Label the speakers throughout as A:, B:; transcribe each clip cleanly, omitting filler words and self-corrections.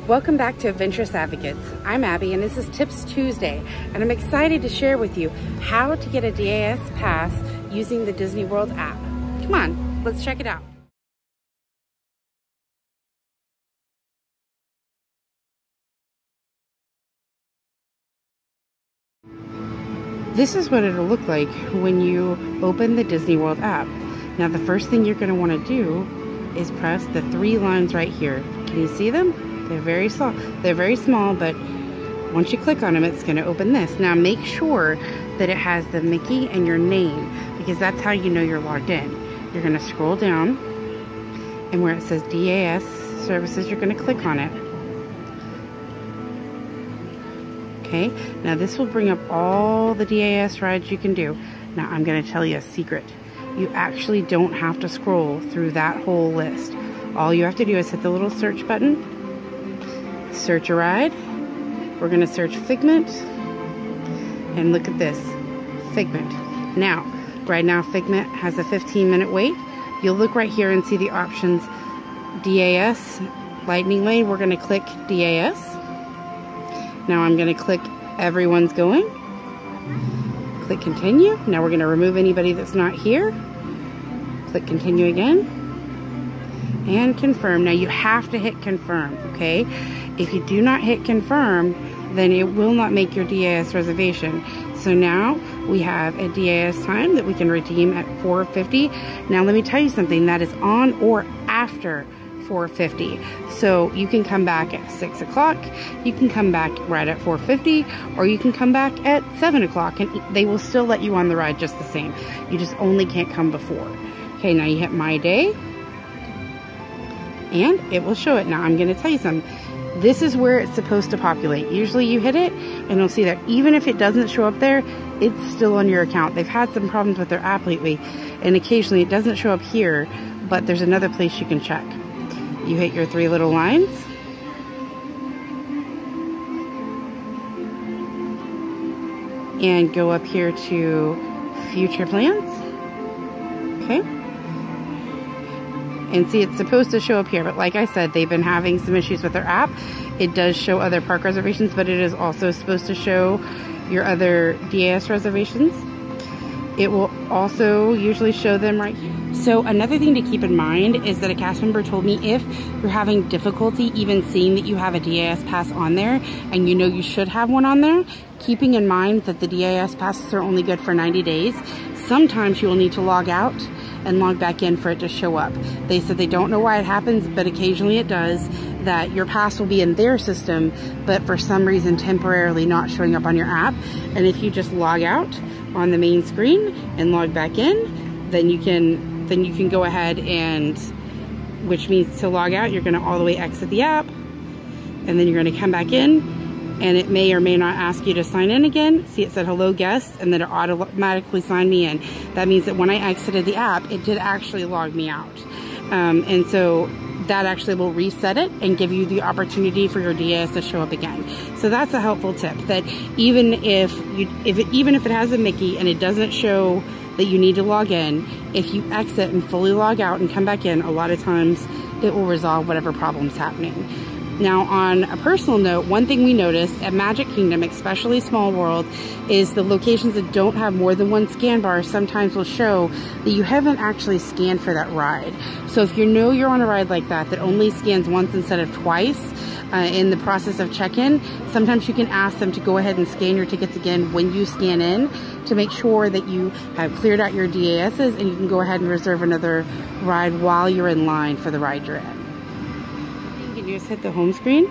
A: Welcome back to Adventurous Advocates. I'm Abby and this is Tips Tuesday, and I'm excited to share with you how to get a DAS pass using the Disney World app. Come on, let's check it out. This is what it'll look like when you open the Disney World app. Now the first thing you're going to want to do is press the three lines right here. Can you see them? They're very small, but once you click on them, it's going to open this. Now make sure that it has the Mickey and your name, because that's how you know you're logged in. You're going to scroll down, and where it says DAS services, you're going to click on it. Okay, now this will bring up all the DAS rides you can do. Now I'm going to tell you a secret. You actually don't have to scroll through that whole list. All you have to do is hit the little search button, search a ride. We're going to search Figment, and look at this, Figment. Now, right now Figment has a 15-minute wait. You'll look right here and see the options DAS, Lightning Lane. We're going to click DAS. Now I'm going to click Everyone's Going. Click Continue. Now we're going to remove anybody that's not here. Click Continue again. And Confirm. Now you have to hit Confirm, okay? If you do not hit Confirm, then it will not make your DAS reservation. So now we have a DAS time that we can redeem at 4:50. Now let me tell you something, that is on or after 4:50. So you can come back at 6 o'clock, you can come back right at 4:50, or you can come back at 7 o'clock, and they will still let you on the ride just the same. You just only can't come before. Okay, now you hit My Day, and it will show it. Now I'm going to tell you something. This is where it's supposed to populate. Usually you hit it and you'll see that even if it doesn't show up there, it's still on your account. They've had some problems with their app lately, and occasionally it doesn't show up here, but there's another place you can check. You hit your three little lines, and go up here to Future Plans. Okay. And see, it's supposed to show up here, but like I said, they've been having some issues with their app. It does show other park reservations, but it is also supposed to show your other DAS reservations. It will also usually show them right here. So another thing to keep in mind is that a cast member told me if you're having difficulty even seeing that you have a DAS pass on there, and you know you should have one on there, keeping in mind that the DAS passes are only good for 90 days, sometimes you will need to log out and log back in for it to show up. They said they don't know why it happens, but occasionally it does, that your pass will be in their system, but for some reason temporarily not showing up on your app. And if you just log out on the main screen and log back in, then you can go ahead, and which means to log out, you're going to all the way exit the app, and then you're going to come back in, and it may or may not ask you to sign in again. See, it said hello guest, and then it automatically signed me in. That means that when I exited the app, it did actually log me out. And so that actually will reset it and give you the opportunity for your DAS to show up again. So that's a helpful tip, that even if it has a Mickey and it doesn't show that you need to log in, if you exit and fully log out and come back in, a lot of times it will resolve whatever problem's happening. Now, on a personal note, one thing we noticed at Magic Kingdom, especially Small World, is the locations that don't have more than one scan bar sometimes will show that you haven't actually scanned for that ride. So if you know you're on a ride like that only scans once instead of twice in the process of check-in, sometimes you can ask them to go ahead and scan your tickets again when you scan in, to make sure that you have cleared out your DASs and you can go ahead and reserve another ride while you're in line for the ride you're in. You just hit the home screen,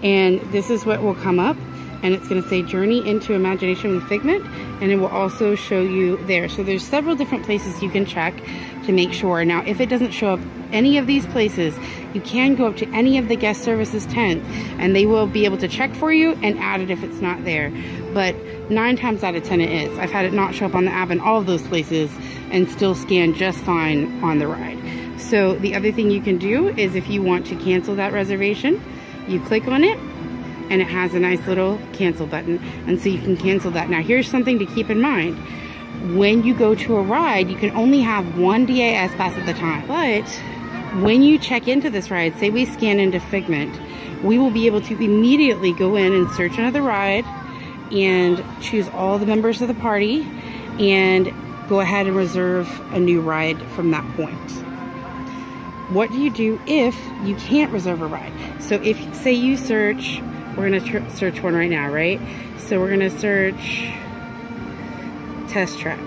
A: and this is what will come up, and it's going to say Journey into Imagination with Figment, and it will also show you there. So there's several different places you can check to make sure. Now, if it doesn't show up any of these places, you can go up to any of the guest services tent, and they will be able to check for you and add it if it's not there. But 9 times out of 10 it is. I've had it not show up on the app in all of those places and still scan just fine on the ride. So the other thing you can do is, if you want to cancel that reservation, you click on it and it has a nice little cancel button, and so you can cancel that. Now here's something to keep in mind. When you go to a ride, you can only have one DAS pass at the time, but When you check into this ride, say we scan into Figment, we will be able to immediately go in and search another ride and choose all the members of the party and go ahead and reserve a new ride from that point. What do you do if you can't reserve a ride? So if, say you search, we're gonna search one right now, right? So we're gonna search Test Track.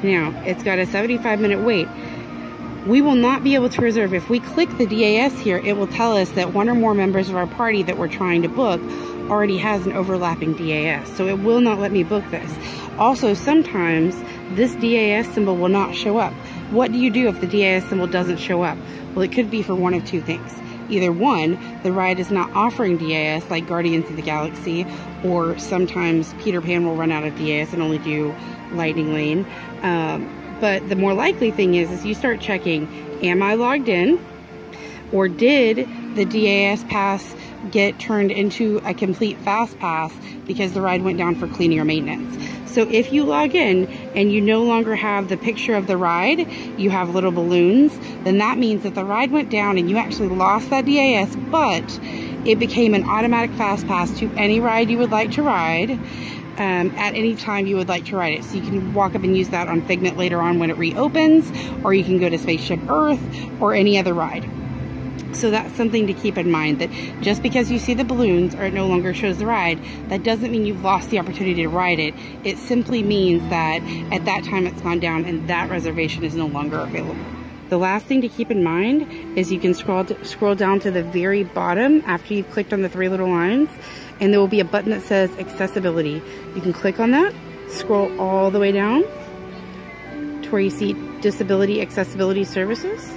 A: Now, it's got a 75-minute wait. We will not be able to reserve. If we click the DAS here, it will tell us that one or more members of our party that we're trying to book already has an overlapping DAS. So it will not let me book this. Also, sometimes this DAS symbol will not show up. What do you do if the DAS symbol doesn't show up? Well, it could be for one of two things. Either one, the ride is not offering DAS like Guardians of the Galaxy, or sometimes Peter Pan will run out of DAS and only do Lightning Lane. But the more likely thing is you start checking, am I logged in? Or did the DAS pass get turned into a complete fast pass because the ride went down for cleaning or maintenance? So if you log in and you no longer have the picture of the ride, you have little balloons, then that means that the ride went down and you actually lost that DAS, but it became an automatic fast pass to any ride you would like to ride. At any time you would like to ride it. So you can walk up and use that on Figment later on when it reopens, or you can go to Spaceship Earth or any other ride. So that's something to keep in mind, that just because you see the balloons or it no longer shows the ride, that doesn't mean you've lost the opportunity to ride it. It simply means that at that time it's gone down and that reservation is no longer available. The last thing to keep in mind is you can scroll down to the very bottom after you've clicked on the three little lines, and there will be a button that says Accessibility. You can click on that, scroll all the way down to where you see Disability Accessibility Services.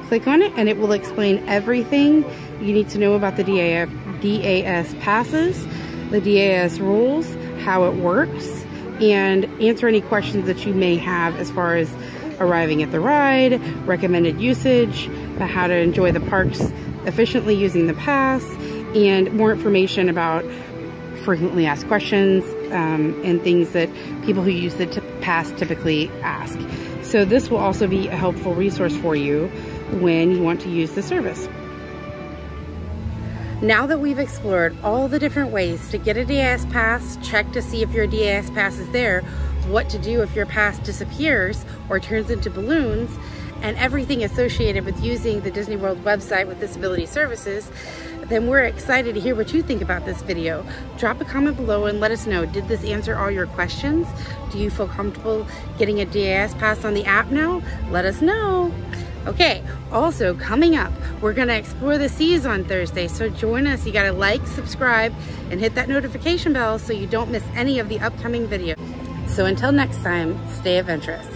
A: Click on it and it will explain everything you need to know about the DAS passes, the DAS rules, how it works, and answer any questions that you may have as far as arriving at the ride, recommended usage, how to enjoy the parks efficiently using the pass, and more information about frequently asked questions and things that people who use the pass typically ask. So this will also be a helpful resource for you when you want to use the service. Now that we've explored all the different ways to get a DAS pass, check to see if your DAS pass is there, what to do if your pass disappears or turns into balloons, and everything associated with using the Disney World website with disability services, then we're excited to hear what you think about this video. Drop a comment below and let us know, did this answer all your questions? Do you feel comfortable getting a DAS pass on the app now? Let us know. Okay, also coming up, we're gonna explore the seas on Thursday, so join us. You gotta like, subscribe, and hit that notification bell so you don't miss any of the upcoming videos. So until next time, stay adventurous.